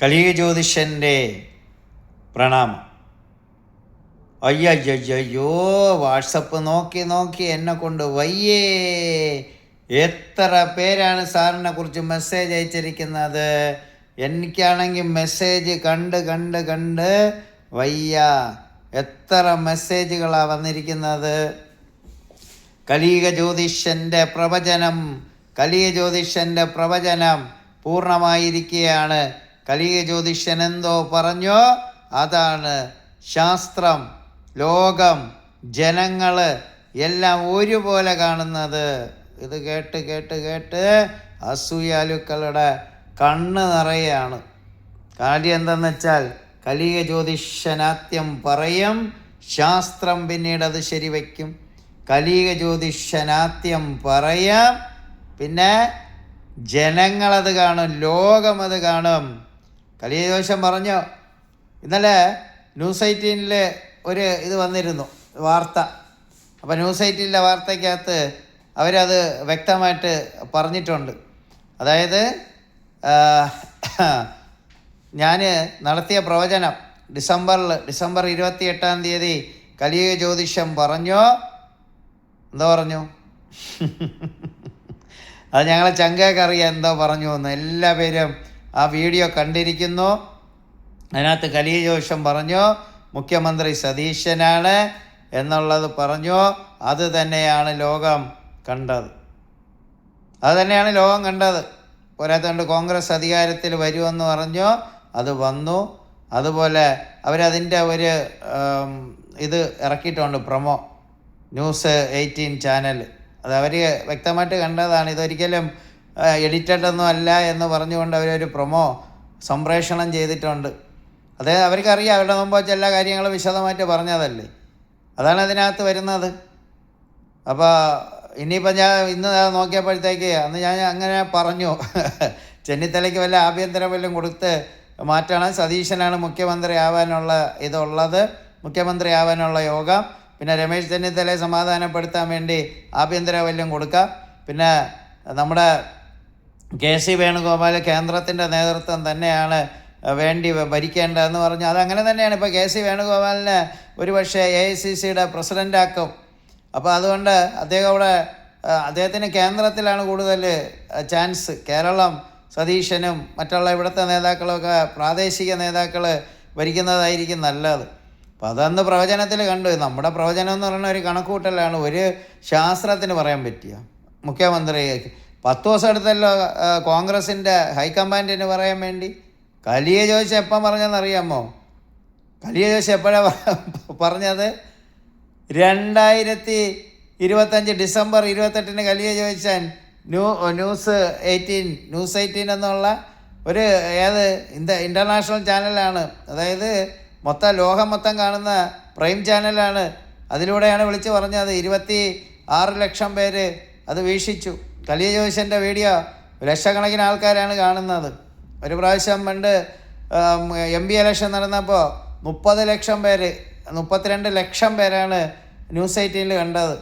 കലിയുഗ ജ്യോതിഷൻ്റെ പ്രണാമം. അയ്യോ വാട്സപ്പ് നോക്കി നോക്കി എന്നെ കൊണ്ട് വയ്യേ. എത്ര പേരാണ് സാറിനെ കുറിച്ച് മെസ്സേജ് അയച്ചിരിക്കുന്നത്. എനിക്കാണെങ്കിൽ മെസ്സേജ് കണ്ട് വയ്യ. എത്ര മെസ്സേജുകളാണ് വന്നിരിക്കുന്നത്. കലിയുഗ ജ്യോതിഷൻ്റെ പ്രവചനം പൂർണ്ണമായിരിക്കുകയാണ്. കലിയുഗ ജ്യോതിഷൻ എന്തോ പറഞ്ഞോ അതാണ്. ശാസ്ത്രം, ലോകം, ജനങ്ങൾ എല്ലാം ഒരുപോലെ കാണുന്നത്. ഇത് കേട്ട് അസൂയാലുക്കളുടെ കണ്ണ് നിറയാണ്. കാര്യം എന്തെന്ന് വെച്ചാൽ കലിയുഗ ജ്യോതിഷനാദ്യം പറയും, ശാസ്ത്രം പിന്നീട് അത് ശരിവയ്ക്കും. കലിയുഗ ജ്യോതിഷനാദ്യം പറയാം, പിന്നെ ജനങ്ങളത് കാണും, ലോകം അത് കാണും. കലിയുഗ ജ്യോതിഷൻ പറഞ്ഞു. ഇന്നലെ ന്യൂസ് 18 ഒരു ഇത് വന്നിരുന്നു, വാർത്ത. അപ്പോൾ ന്യൂസ് 18 വാർത്തയ്ക്കകത്ത് അവരത് വ്യക്തമായിട്ട് പറഞ്ഞിട്ടുണ്ട്. അതായത് ഞാൻ നടത്തിയ പ്രവചനം ഡിസംബർ 28 കലിയുഗ ജ്യോതിഷം പറഞ്ഞു. എന്തോ പറഞ്ഞു? അത് ഞങ്ങളെ ചങ്കയൊക്കെ അറിയാം എന്തോ പറഞ്ഞു എന്ന്. എല്ലാ പേരും ആ വീഡിയോ കണ്ടിരിക്കുന്നു. അതിനകത്ത് കലിയുഗ ജ്യോതിഷം പറഞ്ഞു മുഖ്യമന്ത്രി സതീശനാണ് എന്നുള്ളത് പറഞ്ഞു. അത് തന്നെയാണ് ലോകം കണ്ടത്. പോരാത്തതുകൊണ്ട് കോൺഗ്രസ് അധികാരത്തിൽ വരുമെന്ന് പറഞ്ഞു, അത് വന്നു. അതുപോലെ അവരതിൻ്റെ ഒരു ഇത് ഇറക്കിയിട്ടുണ്ട്, പ്രൊമോ, ന്യൂസ് 18 ചാനൽ. അത് അവർ വ്യക്തമായിട്ട് കണ്ടതാണ്. ഇതൊരിക്കലും എഡിറ്റഡ് ഒന്നും അല്ല എന്ന് പറഞ്ഞുകൊണ്ട് അവരൊരു പ്രൊമോ സംപ്രേഷണം ചെയ്തിട്ടുണ്ട്. അതായത് അവർക്കറിയാം, അവരുടെ മുമ്പ് വെച്ച് എല്ലാ കാര്യങ്ങളും വിശദമായിട്ട് പറഞ്ഞതല്ലേ. അതാണ് അതിനകത്ത് വരുന്നത്. അപ്പോൾ ഇനിയിപ്പോൾ ഞാൻ ഇന്ന് നോക്കിയപ്പോഴത്തേക്ക് അന്ന് ഞാൻ അങ്ങനെ പറഞ്ഞു, ചെന്നിത്തലയ്ക്ക് വല്ല ആഭ്യന്തര വല്ലതും കൊടുത്ത് മാറ്റണം, സതീശനാണ് മുഖ്യമന്ത്രി ആവാനുള്ള ഇതുള്ളത്, മുഖ്യമന്ത്രി ആവാനുള്ള യോഗം. പിന്നെ രമേശ് ചെന്നിത്തലയെ സമാധാനപ്പെടുത്താൻ വേണ്ടി ആഭ്യന്തര വല്ലതും കൊടുക്കാം. പിന്നെ നമ്മുടെ KC വേണുഗോപാൽ കേന്ദ്രത്തിൻ്റെ നേതൃത്വം തന്നെയാണ് വേണ്ടി ഭരിക്കേണ്ടതെന്ന് പറഞ്ഞു. അതങ്ങനെ തന്നെയാണ്. ഇപ്പോൾ KC വേണുഗോപാലിനെ ഒരുപക്ഷെ AICCയുടെ പ്രസിഡൻ്റാക്കും. അപ്പോൾ അതുകൊണ്ട് അദ്ദേഹത്തിന് കേന്ദ്രത്തിലാണ് കൂടുതൽ ചാൻസ്. കേരളം സതീശനും മറ്റുള്ള ഇവിടുത്തെ നേതാക്കളൊക്കെ പ്രാദേശിക നേതാക്കൾ ഭരിക്കുന്നതായിരിക്കും നല്ലത്. അപ്പോൾ അതന്ന് പ്രവചനത്തിൽ കണ്ടു. നമ്മുടെ പ്രവചനം എന്ന് പറയുന്ന ഒരു കണക്കുകൂട്ടലാണ്. ഒരു ശാസ്ത്രത്തിന് പറയാൻ പറ്റിയ മുഖ്യമന്ത്രി 10 ദിവസം എടുത്തല്ലോ കോൺഗ്രസിൻ്റെ ഹൈക്കമാൻഡിന് പറയാൻ വേണ്ടി. കലിയുഗ ജ്യോതിഷം എപ്പം പറഞ്ഞതെന്നറിയാമോ? കലിയുഗ ജ്യോതിഷം എപ്പോഴാണ് പറഞ്ഞത്? 2025 ഡിസംബർ 28 കലിയുഗ ജ്യോതിഷൻ ന്യൂസ് 18 എന്നുള്ള ഒരു ഇൻ്റർനാഷണൽ ചാനലാണ്. അതായത് ലോകം മൊത്തം കാണുന്ന പ്രൈം ചാനലാണ്. അതിലൂടെയാണ് വിളിച്ച് പറഞ്ഞത്. 26 ലക്ഷം പേര് അത് വീക്ഷിച്ചു. കലിയുഗ ജ്യോതിഷൻ്റെ വീഡിയോ ലക്ഷക്കണക്കിന് ആൾക്കാരാണ് കാണുന്നത്. ഒരു പ്രാവശ്യം പണ്ട് MP ഇലക്ഷൻ നടന്നപ്പോൾ 32 ലക്ഷം പേരാണ് ന്യൂസ് 18 കണ്ടത്.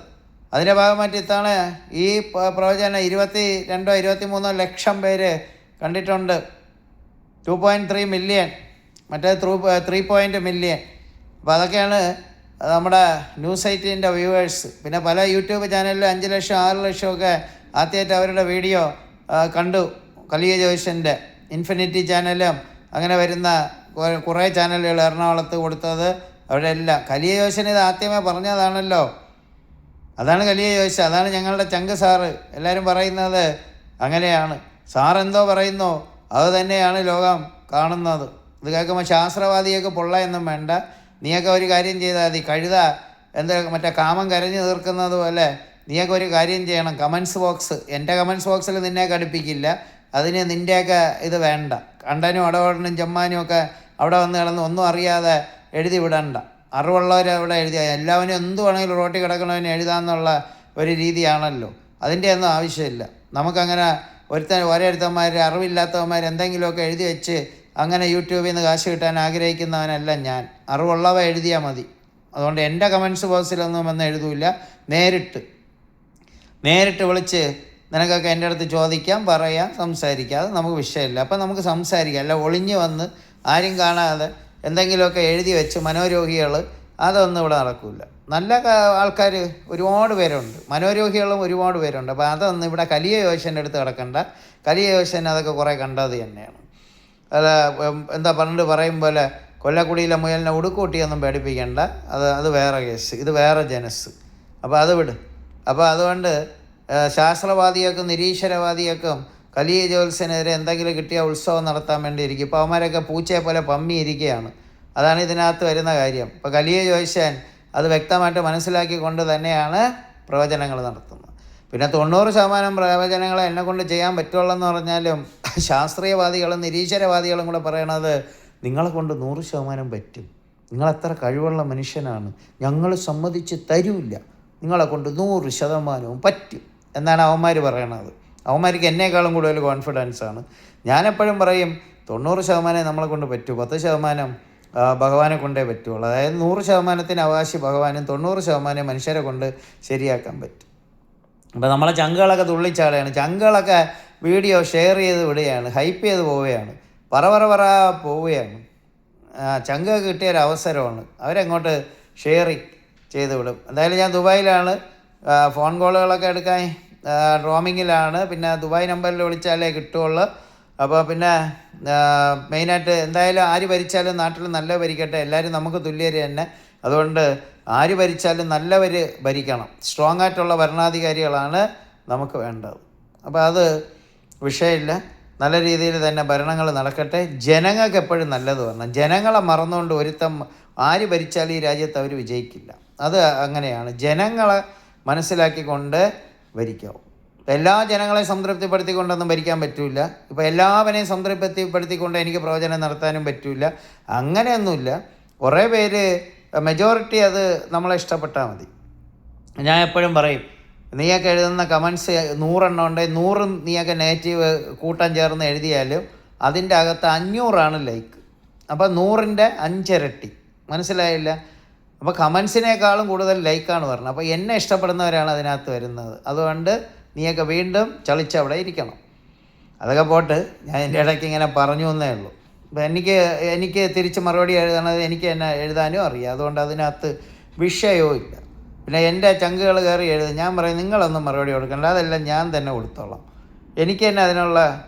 അതിൻ്റെ ഭാഗമായിട്ട് ഇത്തവണ ഈ പ്രവചനം 22-23 ലക്ഷം പേര് കണ്ടിട്ടുണ്ട്. 2.3 മില്യൺ, മറ്റേ 3 മില്യൺ. അപ്പോൾ അതൊക്കെയാണ് നമ്മുടെ ന്യൂസ് 18 വ്യൂവേഴ്സ്. പിന്നെ പല യൂട്യൂബ് ചാനലിലും 5 ലക്ഷം 6 ലക്ഷമൊക്കെ ആദ്യമായിട്ട് അവരുടെ വീഡിയോ കണ്ടു. കലിയുഗ ജ്യോതിഷൻ്റെ ഇൻഫിനിറ്റി ചാനലും അങ്ങനെ വരുന്ന കുറേ ചാനലുകൾ എറണാകുളത്ത് കൊടുത്തത് അവിടെ എല്ലാം. കലിയുഗ ജ്യോതിഷൻ ഇത് ആദ്യമേ പറഞ്ഞതാണല്ലോ. അതാണ് കലിയുഗ ജ്യോതിഷം. അതാണ് ഞങ്ങളുടെ ചങ്ക് സാറ്. എല്ലാവരും പറയുന്നത് അങ്ങനെയാണ്. സാറെന്തോ പറയുന്നു അത് തന്നെയാണ് ലോകം കാണുന്നത്. ഇത് കേൾക്കുമ്പോൾ ശാസ്ത്രവാദിയൊക്കെ പൊള്ളയൊന്നും വേണ്ട. നീയൊക്കെ ഒരു കാര്യം ചെയ്താൽ മതി. കഴുത മറ്റേ കാമം കരഞ്ഞു തീർക്കുന്നത് പോലെ നീയൊക്കെ ഒരു കാര്യം ചെയ്യണം. കമൻസ് ബോക്സ്, എൻ്റെ കമൻസ് ബോക്സിൽ നിന്നെ ഘടിപ്പിക്കില്ല. അതിന് നിൻ്റെയൊക്കെ ഇത് വേണ്ട. കണ്ടനും അടവടനും ചെമ്മാനും ഒക്കെ അവിടെ വന്ന് കിടന്ന് ഒന്നും അറിയാതെ എഴുതി വിടണ്ട. അറിവുള്ളവരവിടെ എഴുതിയ എല്ലാവരും എന്ത് വേണമെങ്കിലും റോട്ടിൽ കിടക്കണവന് എഴുതാമെന്നുള്ള ഒരു രീതിയാണല്ലോ. അതിൻ്റെ ഒന്നും ആവശ്യമില്ല. നമുക്കങ്ങനെ ഓരോരുത്തന്മാർ അറിവില്ലാത്തവന്മാർ എന്തെങ്കിലുമൊക്കെ എഴുതി വെച്ച് അങ്ങനെ യൂട്യൂബിൽ നിന്ന് കാശ് കിട്ടാൻ ആഗ്രഹിക്കുന്നവനല്ല ഞാൻ. അറിവുള്ളവ എഴുതിയാൽ മതി. അതുകൊണ്ട് എൻ്റെ കമൻസ് ബോക്സിലൊന്നും വന്ന് എഴുതൂല്ല. നേരിട്ട് വിളിച്ച് നിനക്കൊക്കെ എൻ്റെ അടുത്ത് ചോദിക്കാം, പറയാം, സംസാരിക്കാം. അത് നമുക്ക് വിഷയമില്ല. അപ്പം നമുക്ക് സംസാരിക്കാം. അല്ല ഒളിഞ്ഞു വന്ന് ആരും കാണാതെ എന്തെങ്കിലുമൊക്കെ എഴുതി വെച്ച് മനോരോഗികൾ, അതൊന്നും ഇവിടെ നടക്കില്ല. നല്ല ആൾക്കാർ ഒരുപാട് പേരുണ്ട്, മനോരോഗികളും ഒരുപാട് പേരുണ്ട്. അപ്പോൾ അതൊന്നും ഇവിടെ കലിയ യോശൻ്റെ അടുത്ത് കിടക്കണ്ട. കലിയ യോശൻ അതൊക്കെ കുറേ കണ്ടത് തന്നെയാണ്. അല്ല എന്താ പണ്ട് പറയും പോലെ കൊല്ലക്കുടിയിലെ മുയലിനെ ഉടുക്കൂട്ടിയൊന്നും പേടിപ്പിക്കേണ്ട. അത് വേറെ കേസ്, ഇത് വേറെ ജനസ്. അപ്പോൾ അത് വിട്. അപ്പോൾ അതുകൊണ്ട് ശാസ്ത്രവാദികൾക്കും നിരീശ്വരവാദികൾക്കും കലിയ ജ്യോത്സ്യനെതിരെ എന്തെങ്കിലും കിട്ടിയ ഉത്സവം നടത്താൻ വേണ്ടി ഇരിക്കും. ഇപ്പോൾ അവന്മാരൊക്കെ പൂച്ചയെ പോലെ പമ്മിയിരിക്കുകയാണ്. അതാണ് ഇതിനകത്ത് വരുന്ന കാര്യം. ഇപ്പോൾ കലിയ ജ്യോത്സ്യൻ അത് വ്യക്തമായിട്ട് മനസ്സിലാക്കിക്കൊണ്ട് തന്നെയാണ് പ്രവചനങ്ങൾ നടത്തുന്നത്. പിന്നെ 90% പ്രവചനങ്ങൾ എന്നെക്കൊണ്ട് ചെയ്യാൻ പറ്റുള്ളൂ പറഞ്ഞാലും ശാസ്ത്രീയവാദികളും നിരീശ്വരവാദികളും കൂടെ പറയണത് നിങ്ങളെ കൊണ്ട് 100% പറ്റും, നിങ്ങളെത്ര കഴിവുള്ള മനുഷ്യനാണ്, ഞങ്ങൾ സമ്മതിച്ച് തരൂല്ല, നിങ്ങളെ കൊണ്ട് 100% പറ്റും എന്നാണ് അവന്മാർ പറയണത്. അവന്മാർക്ക് എന്നേക്കാളും കൂടുതൽ കോൺഫിഡൻസാണ്. ഞാനെപ്പോഴും പറയും 90% നമ്മളെ കൊണ്ട് പറ്റൂ, 10% ഭഗവാനെ കൊണ്ടേ പറ്റുള്ളൂ. അതായത് 100% അവകാശി ഭഗവാനും 90% മനുഷ്യരെ കൊണ്ട് ശരിയാക്കാൻ പറ്റും. അപ്പോൾ നമ്മളെ ചങ്കുകളൊക്കെ തുള്ളിച്ചാടുകയാണ്. ചങ്കുകളൊക്കെ വീഡിയോ ഷെയർ ചെയ്ത് വിടുകയാണ്, ഹൈപ്പ് ചെയ്ത് പോവുകയാണ്, പറ പോവുകയാണ്. ചങ്കൊക്കെ കിട്ടിയൊരവസരമാണ്, അവരങ്ങോട്ട് ഷെയറിങ് ചെയ്ത് വിടും. എന്തായാലും ഞാൻ ദുബായിലാണ്, ഫോൺ കോളുകളൊക്കെ എടുക്കാൻ റോമിങ്ങിലാണ്. പിന്നെ ദുബായ് നമ്പറിൽ വിളിച്ചാലേ കിട്ടുള്ളൂ. അപ്പോൾ പിന്നെ മെയിനായിട്ട് എന്തായാലും ആര് ഭരിച്ചാലും നാട്ടിൽ നല്ല ഭരിക്കട്ടെ, എല്ലാവരും നമുക്ക് തുല്യർ തന്നെ. അതുകൊണ്ട് ആര് ഭരിച്ചാലും നല്ലവർ ഭരിക്കണം, സ്ട്രോങ് ആയിട്ടുള്ള ഭരണാധികാരികളാണ് നമുക്ക് വേണ്ടത്. അപ്പോൾ അത് വിഷയമില്ല, നല്ല രീതിയിൽ തന്നെ ഭരണങ്ങൾ നടക്കട്ടെ. ജനങ്ങൾക്ക് എപ്പോഴും നല്ലത് വരണം. ജനങ്ങളെ മറന്നുകൊണ്ട് ഒരുത്തം ആര് ഭരിച്ചാലും ഈ രാജ്യത്ത് അവർ വിജയിക്കില്ല. അത് അങ്ങനെയാണ്. ജനങ്ങളെ മനസ്സിലാക്കിക്കൊണ്ട് ഭരിക്കാവും. എല്ലാ ജനങ്ങളെയും സംതൃപ്തിപ്പെടുത്തിക്കൊണ്ടൊന്നും ഭരിക്കാൻ പറ്റില്ല. ഇപ്പോൾ എല്ലാവരെയും സംതൃപ്തിപ്പെടുത്തിക്കൊണ്ട് എനിക്ക് പ്രവചനം നടത്താനും പറ്റില്ല. അങ്ങനെയൊന്നുമില്ല. കുറേ പേര് മെജോറിറ്റി അത് നമ്മളെ ഇഷ്ടപ്പെട്ടാൽ മതി. ഞാൻ എപ്പോഴും പറയും, നീയൊക്കെ എഴുതുന്ന കമൻസ് 100 ഉണ്ട്, 100 നീയൊക്കെ നെഗറ്റീവ് കൂട്ടം ചേർന്ന് എഴുതിയാലും അതിൻ്റെ അകത്ത് 500 ലൈക്ക്. അപ്പോൾ 100ൻ്റെ 5 ഇരട്ടി. മനസ്സിലായില്ല? അപ്പോൾ കമൻസിനേക്കാളും കൂടുതൽ ലൈക്കാണ് പറഞ്ഞത്. അപ്പോൾ എന്നെ ഇഷ്ടപ്പെടുന്നവരാണ് അതിനകത്ത് വരുന്നത്. അതുകൊണ്ട് നീയൊക്കെ വീണ്ടും ചളിച്ചവിടെ ഇരിക്കണം. അതൊക്കെ പോട്ട്, ഞാൻ എൻ്റെ ഇടയ്ക്ക് ഇങ്ങനെ പറഞ്ഞു എന്നേ ഉള്ളൂ. അപ്പോൾ എനിക്ക് തിരിച്ച് മറുപടി എഴുതണത് എനിക്ക് തന്നെ എഴുതാനും അറിയാം. അതുകൊണ്ട് അതിനകത്ത് വിഷയവും ഇല്ല. പിന്നെ എൻ്റെ ചങ്കുകൾ കയറി എഴുതും, ഞാൻ പറയും നിങ്ങളൊന്നും മറുപടി കൊടുക്കണ്ട, അതെല്ലാം ഞാൻ തന്നെ കൊടുത്തോളാം, എനിക്ക് തന്നെ അതിനുള്ള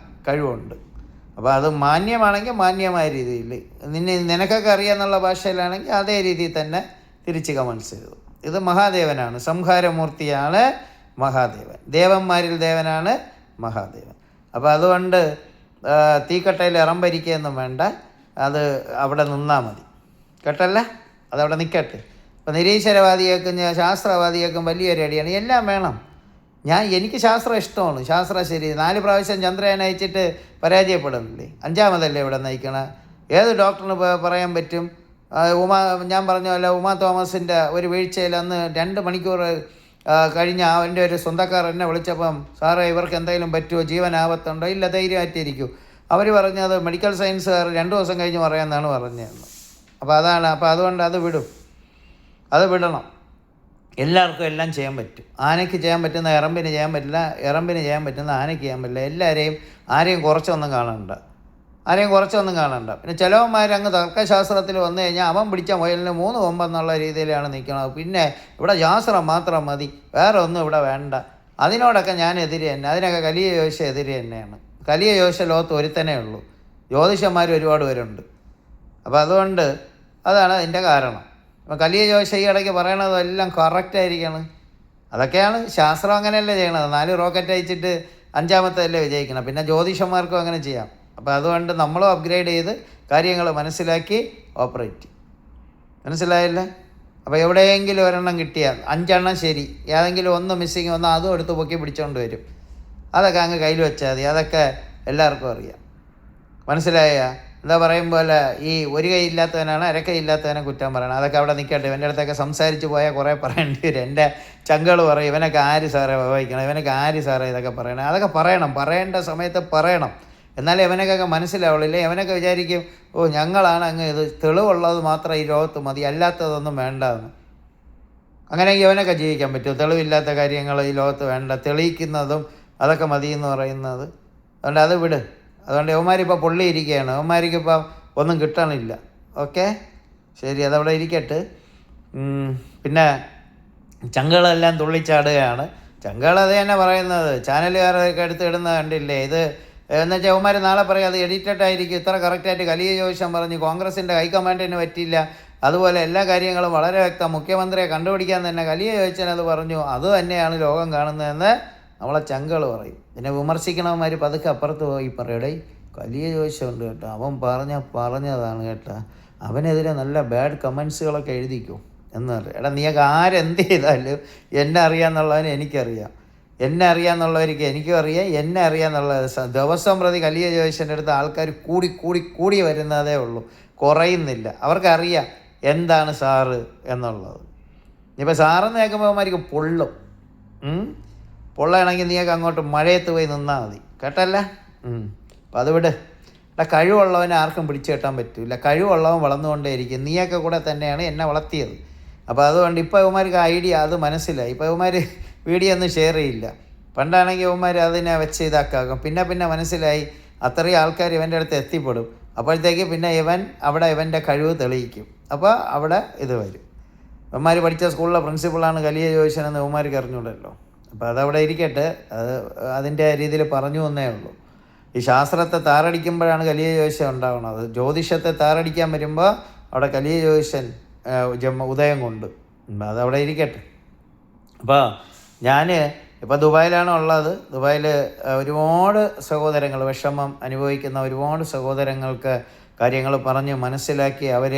കഴിവുണ്ട്. അപ്പോൾ അത് മാന്യമാണെങ്കിൽ മാന്യമായ രീതിയിൽ, നിനക്കൊക്കെ അറിയാമെന്നുള്ള ഭാഷയിലാണെങ്കിൽ അതേ രീതിയിൽ തന്നെ തിരിച്ച് കമൻസ് എഴുതും. ഇത് മഹാദേവനാണ്, സംഹാരമൂർത്തിയാണ് മഹാദേവൻ, ദേവന്മാരിൽ ദേവനാണ് മഹാദേവൻ. അപ്പോൾ അതുകൊണ്ട് തീക്കട്ടയിൽ ഇറമ്പരിക്കുകയൊന്നും വേണ്ട, അത് അവിടെ നിന്നാൽ മതി, കേട്ടല്ലേ? അതവിടെ നിൽക്കട്ടെ. ഇപ്പോൾ നിരീശ്വരവാദികൾക്കും ശാസ്ത്രവാദികൾക്കും വലിയൊരു അടിയാണ്. എല്ലാം വേണം. എനിക്ക് ശാസ്ത്രം ഇഷ്ടമാണ്, ശാസ്ത്രം ശരി. 4 പ്രാവശ്യം ചന്ദ്രയാൻ അയച്ചിട്ട് പരാജയപ്പെടുന്നില്ലേ, 5ാമതല്ലേ ഇവിടെ നയിക്കണം. ഏത് ഡോക്ടറിന് പറയാൻ പറ്റും? ഞാൻ പറഞ്ഞ പോലെ ഉമാ തോമസിൻ്റെ ഒരു വീഴ്ചയിൽ അന്ന് 2 മണിക്കൂർ കഴിഞ്ഞ് അവൻ്റെ ഒരു സ്വന്തക്കാർ എന്നെ വിളിച്ചപ്പം, സാറേ ഇവർക്ക് എന്തെങ്കിലും പറ്റുമോ, ജീവൻ ആപത്തുണ്ടോ? ഇല്ല, ധൈര്യമായിട്ടിരിക്കൂ. അവർ പറഞ്ഞത് മെഡിക്കൽ സയൻസുകാർ 2 ദിവസം കഴിഞ്ഞ് പറയാമെന്നാണ് പറഞ്ഞതെന്ന്. അപ്പോൾ അതാണ്. അപ്പോൾ അതുകൊണ്ട് അത് വിടണം. എല്ലാവർക്കും എല്ലാം ചെയ്യാൻ പറ്റും. ആനയ്ക്ക് ചെയ്യാൻ പറ്റുന്ന എറമ്പിന് ചെയ്യാൻ പറ്റില്ല, എറമ്പിന് ചെയ്യാൻ പറ്റുന്ന ആനയ്ക്ക് ചെയ്യാൻ പറ്റില്ല. ആരെയും കുറച്ചൊന്നും കാണണ്ട. പിന്നെ ചിലവന്മാരങ്ങ് തർക്കശാസ്ത്രത്തിൽ വന്നു കഴിഞ്ഞാൽ അവൻ പിടിച്ച മുയലിന് 3 കൊമ്പെന്നുള്ള രീതിയിലാണ് നിൽക്കുന്നത്. പിന്നെ ഇവിടെ ശാസ്ത്രം മാത്രം മതി, വേറെ ഒന്നും ഇവിടെ വേണ്ട. അതിനോടൊക്കെ ഞാൻ എതിരെ തന്നെ. അതിനൊക്കെ കലിയ ജ്യോതിഷ എതിരെ തന്നെയാണ്. കലിയ ജ്യോതിഷ ലോകത്ത് ഒരുത്തനേ ഉള്ളൂ, ജ്യോതിഷന്മാർ ഒരുപാട് പേരുണ്ട്. അപ്പോൾ അതുകൊണ്ട് അതാണ് അതിൻ്റെ കാരണം. അപ്പോൾ കലിയ ജ്യോതിഷ ഈ ഇടയ്ക്ക് പറയണതെല്ലാം കറക്റ്റായിരിക്കണം. അതൊക്കെയാണ് ശാസ്ത്രം. അങ്ങനെയല്ലേ ചെയ്യണത്. 4 റോക്കറ്റ് അയച്ചിട്ട് 5ാമത്തല്ലേ വിജയിക്കണം. പിന്നെ ജ്യോതിഷന്മാർക്കും അങ്ങനെ ചെയ്യാം. അപ്പോൾ അതുകൊണ്ട് നമ്മളും അപ്ഗ്രേഡ് ചെയ്ത് കാര്യങ്ങൾ മനസ്സിലാക്കി ഓപ്പറേറ്റ്. മനസ്സിലായില്ലേ? അപ്പോൾ എവിടെയെങ്കിലും ഒരെണ്ണം കിട്ടിയാൽ 5 എണ്ണം ശരി, ഏതെങ്കിലും ഒന്ന് മിസ്സിങ് വന്നാൽ അതും എടുത്ത് പൊക്കി പിടിച്ചുകൊണ്ട് വരും. അതൊക്കെ അങ്ങ് കയ്യിൽ വെച്ചാൽ മതി. അതൊക്കെ എല്ലാവർക്കും അറിയാം. മനസ്സിലായ? എന്താ പറയും പോലെ ഈ ഒരു കൈ ഇല്ലാത്തവനാണ് അരക്കൈ ഇല്ലാത്തവനെ കുറ്റം പറയണം. അതൊക്കെ അവിടെ നിൽക്കട്ടെ. എൻ്റെ അടുത്തൊക്കെ സംസാരിച്ച് പോയാൽ കുറേ പറയേണ്ടി വരും. എൻ്റെ ചങ്കൾ പറയും, ഇവനൊക്കെ ആര് സാറേ വഹിക്കണം, ഇവനൊക്കെ ആര് സാറേ ഇതൊക്കെ പറയണം. അതൊക്കെ പറയണം, പറയേണ്ട സമയത്ത് പറയണം. എന്നാലേ ഇവനൊക്കെ മനസ്സിലാവുള്ളൂ. ഇവനൊക്കെ വിചാരിക്കും, ഞങ്ങളാണ് അങ്ങ് ഇത് തെളിവുള്ളത് മാത്രം ഈ ലോകത്ത് മതി, അല്ലാത്തതൊന്നും വേണ്ടെന്ന്. അങ്ങനെയെങ്കിൽ ഇവനൊക്കെ ജീവിക്കാൻ പറ്റും. തെളിവില്ലാത്ത കാര്യങ്ങൾ ഈ ലോകത്ത് വേണ്ട. തെളിയിക്കുന്നതും അതൊക്കെ മതി എന്ന് പറയുന്നത്. അതുകൊണ്ട് അത് വിട്. അതുകൊണ്ട് യവന്മാരിപ്പോൾ പൊള്ളിയിരിക്കുകയാണ്. യവന്മാർക്കിപ്പോൾ ഒന്നും കിട്ടണില്ല. ഓക്കെ, ശരി, അതവിടെ ഇരിക്കട്ടെ. പിന്നെ ചങ്കുകളെല്ലാം തുള്ളിച്ചാടുകയാണ്. ചങ്കുകൾ അത് തന്നെ പറയുന്നത്, ചാനലുകാരൊക്കെ ഇടുന്നത് കണ്ടില്ലേ. ഇത് എന്നുവെച്ചാൽ യവന്മാർ നാളെ പറയും അത് എഡിറ്റഡ് ആയിരിക്കും, ഇത്ര കറക്റ്റായിട്ട് കലിയ ജോയിഷൻ പറഞ്ഞു, കോൺഗ്രസിൻ്റെ ഹൈക്കമാൻഡിന് പറ്റില്ല, അതുപോലെ എല്ലാ കാര്യങ്ങളും വളരെ വ്യക്തം, മുഖ്യമന്ത്രിയെ കണ്ടുപിടിക്കാൻ തന്നെ കലിയ ജോയിച്ചൻ അത് പറഞ്ഞു, അത് തന്നെയാണ് ലോകം കാണുന്നതെന്ന് നമ്മളെ ചങ്കുകൾ പറയും. പിന്നെ വിമർശിക്കണവന്മാർ പതുക്കെ അപ്പുറത്ത് പോയി പറയടേ കലിയ ജോയിച്ചുണ്ട് കേട്ടോ, അവൻ പറഞ്ഞതാണ് കേട്ടോ, അവനെതിരെ നല്ല ബാഡ് കമൻസുകളൊക്കെ എഴുതിക്കോ എന്ന് പറയും. എടാ നീയൊക്കെ ആരെന്ത് ചെയ്താലും എന്നെ അറിയാമെന്നുള്ളവന് എനിക്കറിയാം, എന്നെ അറിയാമെന്നുള്ളവർക്ക് എനിക്കും അറിയാം, എന്നെ അറിയാമെന്നുള്ളത്. ദിവസം പ്രതി കലിയ ജോയിച്ചൻ്റെ അടുത്ത് ആൾക്കാർ കൂടി വരുന്നതേ ഉള്ളൂ, കുറയുന്നില്ല. അവർക്കറിയാം എന്താണ് സാറ് എന്നുള്ളത്. ഇനിയിപ്പോൾ സാറെന്ന് കേൾക്കുമ്പോൾ അവന്മാർക്ക് പൊള്ളും. പൊള്ളയാണെങ്കിൽ നീയൊക്കെ അങ്ങോട്ട് മഴയത്ത് പോയി നിന്നാൽ മതി കേട്ടല്ല. അപ്പം അത് വിട്. എടാ കഴിവുള്ളവനെ ആർക്കും പിടിച്ചു കെട്ടാൻ പറ്റില്ല. കഴിവുള്ളവൻ വളർന്നുകൊണ്ടേയിരിക്കും. നീയൊക്കെ കൂടെ തന്നെയാണ് എന്നെ വളർത്തിയത്. അപ്പോൾ അതുകൊണ്ട് ഇപ്പോൾ ഇവന്മാർക്ക് ഐഡിയ അത് മനസ്സിലായി. ഇപ്പോൾ ഇവന്മാർ വീഡിയോ ഒന്നും ഷെയർ ചെയ്യില്ല. പണ്ടാണെങ്കിൽ ഇവന്മാർ അതിനെ വെച്ച് ഇതാക്കാക്കും. പിന്നെ മനസ്സിലായി അത്രയും ആൾക്കാർ ഇവൻ്റെ അടുത്ത് എത്തിപ്പെടും. അപ്പോഴത്തേക്ക് പിന്നെ ഇവൻ്റെ കഴിവ് തെളിയിക്കും. അപ്പോൾ അവിടെ ഇത് വരും. ഇവന്മാർ പഠിച്ച സ്കൂളിലെ പ്രിൻസിപ്പളാണ് കലിയ ജോയിച്ചനെന്ന് ഇവന്മാർക്ക് അറിഞ്ഞൂടല്ലോ. അപ്പോൾ അതവിടെ ഇരിക്കട്ടെ. അത് അതിൻ്റെ രീതിയിൽ പറഞ്ഞു എന്നേ ഉള്ളൂ. ഈ ശാസ്ത്രത്തെ താറടിക്കുമ്പോഴാണ് കലിയ ജോയിച്ചൻ ഉണ്ടാവുന്നത്. ജ്യോതിഷത്തെ താറടിക്കാൻ വരുമ്പോൾ അവിടെ കലിയ ജോയിച്ചൻ ഉദയം കൊണ്ട്. അതവിടെ ഇരിക്കട്ടെ. അപ്പോൾ ഞാൻ ഇപ്പോൾ ദുബായിലാണ് ഉള്ളത്. ദുബായിൽ ഒരുപാട് സഹോദരങ്ങൾ വിഷമം അനുഭവിക്കുന്ന ഒരുപാട് സഹോദരങ്ങൾക്ക് കാര്യങ്ങൾ പറഞ്ഞ് മനസ്സിലാക്കി അവർ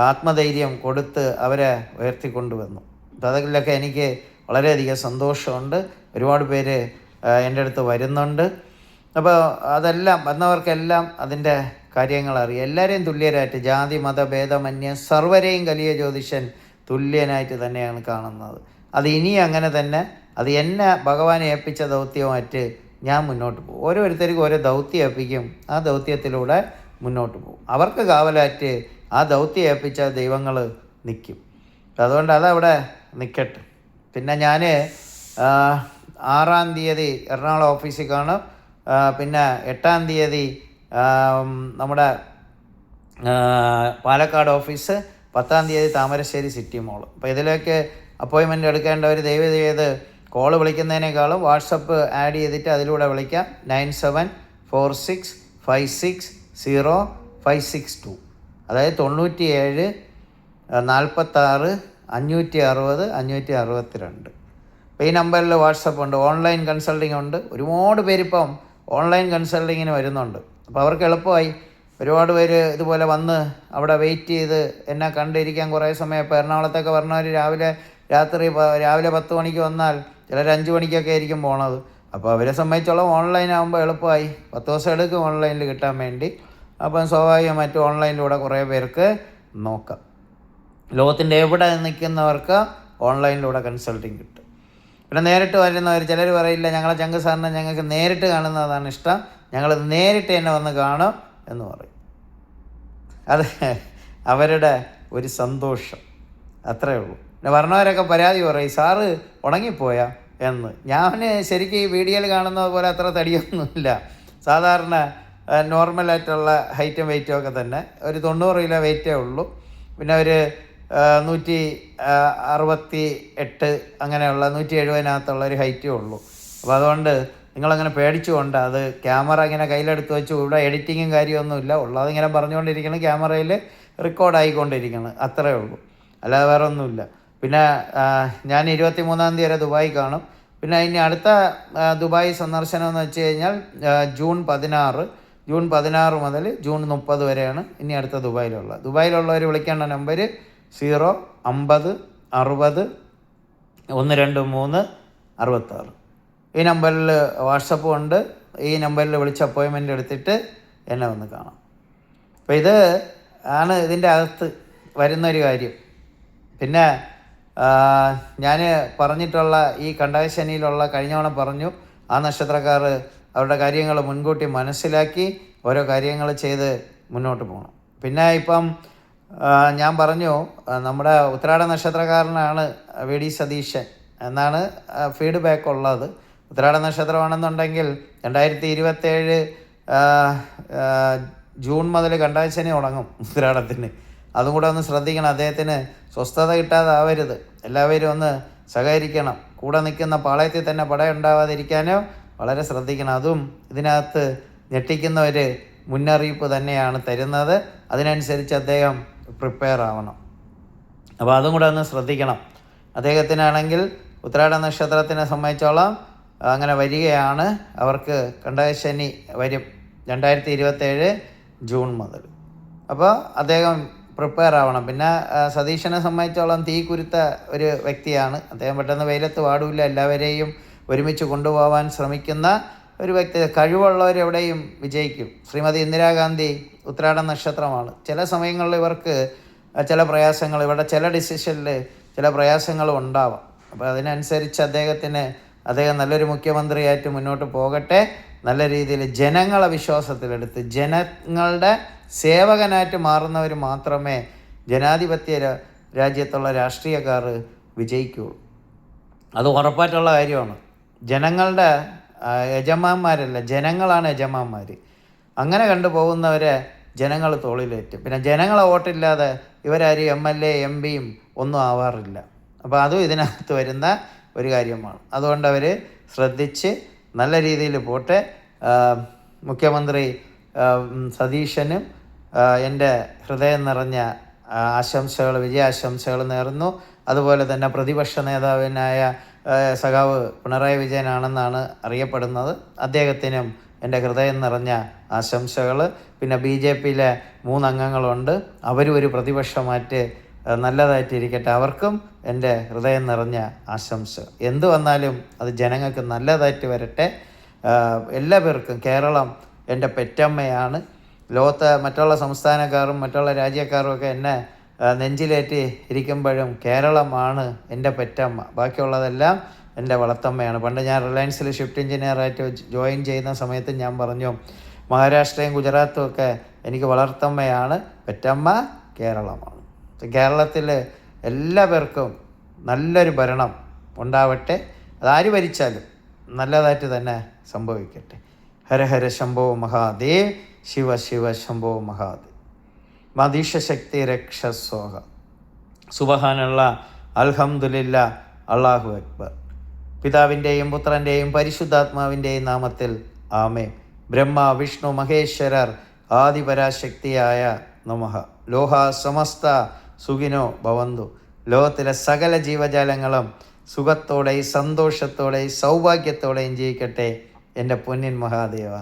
ആത്മധൈര്യം കൊടുത്ത് അവരെ ഉയർത്തിക്കൊണ്ടുവന്നു. അപ്പോൾ അതിലൊക്കെ എനിക്ക് വളരെയധികം സന്തോഷമുണ്ട്. ഒരുപാട് പേര് എൻ്റെ അടുത്ത് വരുന്നുണ്ട്. അപ്പോൾ അതെല്ലാം വന്നവർക്കെല്ലാം അതിൻ്റെ കാര്യങ്ങൾ അറിയാം. എല്ലാവരെയും തുല്യരായിട്ട്, ജാതി മത ഭേദമന്യേ സർവരെയും കലിയ ജ്യോതിഷൻ തുല്യനായിട്ട് തന്നെയാണ് കാണുന്നത്. അത് ഇനി അങ്ങനെ തന്നെ, അത് എന്നെ ഭഗവാനെ ഏൽപ്പിച്ച ദൗത്യമായിട്ട് ഞാൻ മുന്നോട്ട് പോകും. ഓരോരുത്തർക്കും ഓരോ ദൗത്യം ഏൽപ്പിക്കും, ആ ദൗത്യത്തിലൂടെ മുന്നോട്ട് പോകും. അവർക്ക് കാവലാറ്റ് ആ ദൗത്യം ഏൽപ്പിച്ച ദൈവങ്ങൾ നിൽക്കും. അതുകൊണ്ട് അതവിടെ നിൽക്കട്ടെ. പിന്നെ ഞാൻ 6-ാം തീയതി എറണാകുളം ഓഫീസിൽ കാണും. പിന്നെ 8-ാം തീയതി നമ്മുടെ പാലക്കാട് ഓഫീസ്, 10-ാം തീയതി താമരശ്ശേരി സിറ്റി മോൾ. അപ്പോൾ ഇതിലേക്ക് അപ്പോയിൻമെൻറ്റ് എടുക്കേണ്ടവർ ദയവ് ചെയ്ത് കോൾ വിളിക്കുന്നതിനേക്കാളും വാട്സപ്പ് ആഡ് ചെയ്തിട്ട് അതിലൂടെ വിളിക്കാം. 9746560562, അതായത് 97 46 560 562. അപ്പോൾ ഈ നമ്പറിൽ വാട്സപ്പ് ഉണ്ട്. ഓൺലൈൻ കൺസൾട്ടിംഗ് ഉണ്ട്. ഒരുപാട് പേരിപ്പം ഓൺലൈൻ കൺസൾട്ടിങ്ങിന് വരുന്നുണ്ട്. അപ്പോൾ അവർക്ക് എളുപ്പമായി. ഒരുപാട് പേര് ഇതുപോലെ വന്ന് അവിടെ വെയിറ്റ് ചെയ്ത് എന്നെ കണ്ടിരിക്കാൻ കുറേ സമയം. ഇപ്പോൾ എറണാകുളത്തൊക്കെ പറഞ്ഞവർ രാവിലെ 10 മണിക്ക് വന്നാൽ ചിലർ 5 മണിക്കൊക്കെ ആയിരിക്കും പോണത്. അപ്പോൾ അവരെ സംബന്ധിച്ചോളം ഓൺലൈൻ ആകുമ്പോൾ എളുപ്പമായി. 10 ദിവസം എടുക്കും ഓൺലൈനിൽ കിട്ടാൻ വേണ്ടി. അപ്പം സ്വാഭാവികമായിട്ടും ഓൺലൈനിലൂടെ കുറേ പേർക്ക് നോക്കാം. ലോകത്തിൻ്റെ എവിടെ നിൽക്കുന്നവർക്ക് ഓൺലൈനിലൂടെ കൺസൾട്ടിങ് കിട്ടും. പിന്നെ നേരിട്ട് വരുന്നവർ ചിലർ പറയില്ല, ഞങ്ങളെ ചങ്ക് സാറിനെ ഞങ്ങൾക്ക് നേരിട്ട് കാണുന്നതാണ് ഇഷ്ടം, ഞങ്ങൾ നേരിട്ട് തന്നെ വന്ന് കാണും എന്ന് പറയും. അത് അവരുടെ ഒരു സന്തോഷം, അത്രയേ ഉള്ളൂ. പിന്നെ പറഞ്ഞവരൊക്കെ പരാതി പറയും, സാറ് ഉണങ്ങിപ്പോയാ എന്ന്. ഞാൻ ശരിക്കും ഈ വീഡിയോയിൽ കാണുന്നത് പോലെ അത്ര തടിയൊന്നുമില്ല. സാധാരണ നോർമലായിട്ടുള്ള ഹൈറ്റും വെയിറ്റും ഒക്കെ തന്നെ. ഒരു 90 കിലോ വെയിറ്റേ ഉള്ളൂ. പിന്നെ ഒരു 168 അങ്ങനെയുള്ള 170 ഒരു ഹൈറ്റേ ഉള്ളൂ. അപ്പോൾ അതുകൊണ്ട് നിങ്ങളങ്ങനെ പേടിച്ചുകൊണ്ട് അത് ക്യാമറ ഇങ്ങനെ കയ്യിലെടുത്ത് വെച്ച് ഇവിടെ എഡിറ്റിങ്ങും കാര്യമൊന്നുമില്ല. ഉള്ളതിങ്ങനെ പറഞ്ഞുകൊണ്ടിരിക്കണം, ക്യാമറയിൽ റെക്കോർഡായിക്കൊണ്ടിരിക്കണം, അത്രയേ ഉള്ളൂ, അല്ലാതെ വേറെ ഒന്നുമില്ല. പിന്നെ ഞാൻ 23-ാം തീയതി വരെ ദുബായി കാണും. പിന്നെ ഇനി അടുത്ത ദുബായ് സന്ദർശനം എന്ന് വെച്ച് കഴിഞ്ഞാൽ ജൂൺ 16 മുതൽ ജൂൺ 30 വരെയാണ് ഇനി അടുത്ത ദുബായിലുള്ളത്. ദുബായിലുള്ളവർ വിളിക്കേണ്ട നമ്പർ 050 60 123 66. ഈ നമ്പറിൽ വാട്സപ്പും ഉണ്ട്. ഈ നമ്പറിൽ വിളിച്ച് അപ്പോയിൻമെൻ്റ് എടുത്തിട്ട് എന്നെ വന്ന് കാണാം. അപ്പോൾ ഇത് ആണ് ഇതിൻ്റെ അകത്ത് വരുന്നൊരു കാര്യം. പിന്നെ ഞാൻ പറഞ്ഞിട്ടുള്ള ഈ കണ്ടകശനിയിലുള്ള കഴിഞ്ഞവണ പറഞ്ഞു, ആ നക്ഷത്രക്കാർ അവരുടെ കാര്യങ്ങൾ മുൻകൂട്ടി മനസ്സിലാക്കി ഓരോ കാര്യങ്ങൾ ചെയ്ത് മുന്നോട്ട് പോകണം. പിന്നെ ഇപ്പം ഞാൻ പറഞ്ഞു, നമ്മുടെ ഉത്രാട നക്ഷത്രക്കാരനാണ് VD സതീശൻ എന്നാണ് ഫീഡ്ബാക്ക് ഉള്ളത്. ഉത്രാട നക്ഷത്രമാണെന്നുണ്ടെങ്കിൽ 2027 ജൂൺ മുതൽ കണ്ടാശനി തുടങ്ങും ഉത്രാടത്തിന്. അതും കൂടെ ഒന്ന് ശ്രദ്ധിക്കണം. അദ്ദേഹത്തിന് സ്വസ്ഥത കിട്ടാതാവരുത്. എല്ലാവരും ഒന്ന് സഹകരിക്കണം. കൂടെ നിൽക്കുന്ന പാളയത്തിൽ തന്നെ പടയുണ്ടാവാതിരിക്കാനോ വളരെ ശ്രദ്ധിക്കണം. അതും ഇതിനകത്ത് ഞെട്ടിക്കുന്ന ഒരു മുന്നറിയിപ്പ് തന്നെയാണ് തരുന്നത്. അതിനനുസരിച്ച് അദ്ദേഹം പ്രിപ്പയർ ആവണം. അപ്പോൾ അതും കൂടെ ഒന്ന് ശ്രദ്ധിക്കണം. അദ്ദേഹത്തിനാണെങ്കിൽ ഉത്രാട നക്ഷത്രത്തിനെ സംബന്ധിച്ചോളം അങ്ങനെ വരികയാണ്. അവർക്ക് കണ്ടകശനി വരും 2027 ജൂൺ മുതൽ. അപ്പോൾ അദ്ദേഹം പ്രിപ്പയർ ആവണം. പിന്നെ സതീശനെ സംബന്ധിച്ചോളം തീ കുരുത്ത ഒരു വ്യക്തിയാണ്. അദ്ദേഹം പെട്ടെന്ന് വെയിലത്ത് വാടില്ല. എല്ലാവരെയും ഒരുമിച്ച് കൊണ്ടുപോകാൻ ശ്രമിക്കുന്ന ഒരു വ്യക്തി. കഴിവുള്ളവരെവിടെയും വിജയിക്കും. ശ്രീമതി ഇന്ദിരാഗാന്ധി ഉത്രാട നക്ഷത്രമാണ്. ചില സമയങ്ങളിൽ ഇവർക്ക് ചില പ്രയാസങ്ങൾ, ഇവരുടെ ചില ഡിസിഷനിൽ ചില പ്രയാസങ്ങളും ഉണ്ടാവാം. അപ്പോൾ അതിനനുസരിച്ച് അദ്ദേഹം നല്ലൊരു മുഖ്യമന്ത്രിയായിട്ട് മുന്നോട്ട് പോകട്ടെ. നല്ല രീതിയിൽ ജനങ്ങളെ വിശ്വാസത്തിലെടുത്ത് ജനങ്ങളുടെ സേവകനായിട്ട് മാറുന്നവർ മാത്രമേ ജനാധിപത്യ രാജ്യത്തുള്ള രാഷ്ട്രീയക്കാർ വിജയിക്കുകയുള്ളൂ. അത് ഉറപ്പായിട്ടുള്ള കാര്യമാണ്. ജനങ്ങളുടെ യജമാന്മാരല്ല, ജനങ്ങളാണ് യജമാന്മാർ. അങ്ങനെ കണ്ടുപോകുന്നവരെ ജനങ്ങൾ തോളിലേറ്റും. പിന്നെ ജനങ്ങളെ വോട്ടില്ലാതെ ഇവരാരും MLA MP ഒന്നും ആവാറില്ല. അപ്പോൾ അതും ഇതിനകത്ത് വരുന്ന ഒരു കാര്യമാണ്. അതുകൊണ്ട് അവർ ശ്രദ്ധിച്ച് നല്ല രീതിയിൽ പോട്ടെ. മുഖ്യമന്ത്രി സതീശനും എൻ്റെ ഹൃദയം നിറഞ്ഞ ആശംസകൾ, വിജയാശംസകൾ നേർന്നു. അതുപോലെ തന്നെ പ്രതിപക്ഷ നേതാവിനായ സഖാവ് പിണറായി വിജയനാണെന്നാണ് അറിയപ്പെടുന്നത്. അദ്ദേഹത്തിനും എൻ്റെ ഹൃദയം നിറഞ്ഞ ആശംസകൾ. പിന്നെ BJPയിലെ 3 അംഗങ്ങളുണ്ട്. അവരും ഒരു പ്രതിപക്ഷമായിട്ട് നല്ലതായിട്ടിരിക്കട്ടെ. അവർക്കും എൻ്റെ ഹൃദയം നിറഞ്ഞ ആശംസ. എന്തു വന്നാലും അത് ജനങ്ങൾക്ക് നല്ലതായിട്ട് വരട്ടെ. എല്ലാ പേർക്കും കേരളം എൻ്റെ പെറ്റമ്മയാണ്. ലോകത്തെ മറ്റുള്ള സംസ്ഥാനക്കാരും മറ്റുള്ള രാജ്യക്കാരും ഒക്കെ എന്നെ നെഞ്ചിലേറ്റി ഇരിക്കുമ്പോഴും കേരളമാണ് എൻ്റെ പെറ്റമ്മ. ബാക്കിയുള്ളതെല്ലാം എൻ്റെ വളർത്തമ്മയാണ്. പണ്ട് ഞാൻ റിലയൻസിൽ ഷിഫ്റ്റ് എഞ്ചിനീയറായിട്ട് ജോയിൻ ചെയ്യുന്ന സമയത്ത് ഞാൻ പറഞ്ഞു, മഹാരാഷ്ട്രയും ഗുജറാത്തും ഒക്കെ എനിക്ക് വളർത്തമ്മയാണ്, പെറ്റമ്മ കേരളമാണ്. കേരളത്തിൽ എല്ലാ പേർക്കും നല്ലൊരു ഭരണം ഉണ്ടാവട്ടെ. അതാര് ഭരിച്ചാലും നല്ലതായിട്ട് തന്നെ സംഭവിക്കട്ടെ. ഹര ഹര ശംഭോ മഹാദേവ്, ശിവ ശിവ ശംഭോ മഹാദേവ്. മദീശശക്തി രക്ഷസ്വഹ. സുബ്ഹാനല്ല, അൽഹംദുലില്ല, അല്ലാഹു അക്ബർ. പിതാവിൻ്റെയും പുത്രൻ്റെയും പരിശുദ്ധാത്മാവിൻ്റെയും നാമത്തിൽ ആമേൻ. ബ്രഹ്മ വിഷ്ണു മഹേശ്വരർ ആദിപരാശക്തിയായ നമഃ. ലോഹ സമസ്ത സുഖിനോ ഭവന്തു. ലോകത്തിലെ സകല ജീവജാലങ്ങളും സുഖത്തോടെയും സന്തോഷത്തോടെയും സൗഭാഗ്യത്തോടെയും ജീവിക്കട്ടെ എൻ്റെ പൊന്നിൻ മഹാദേവ.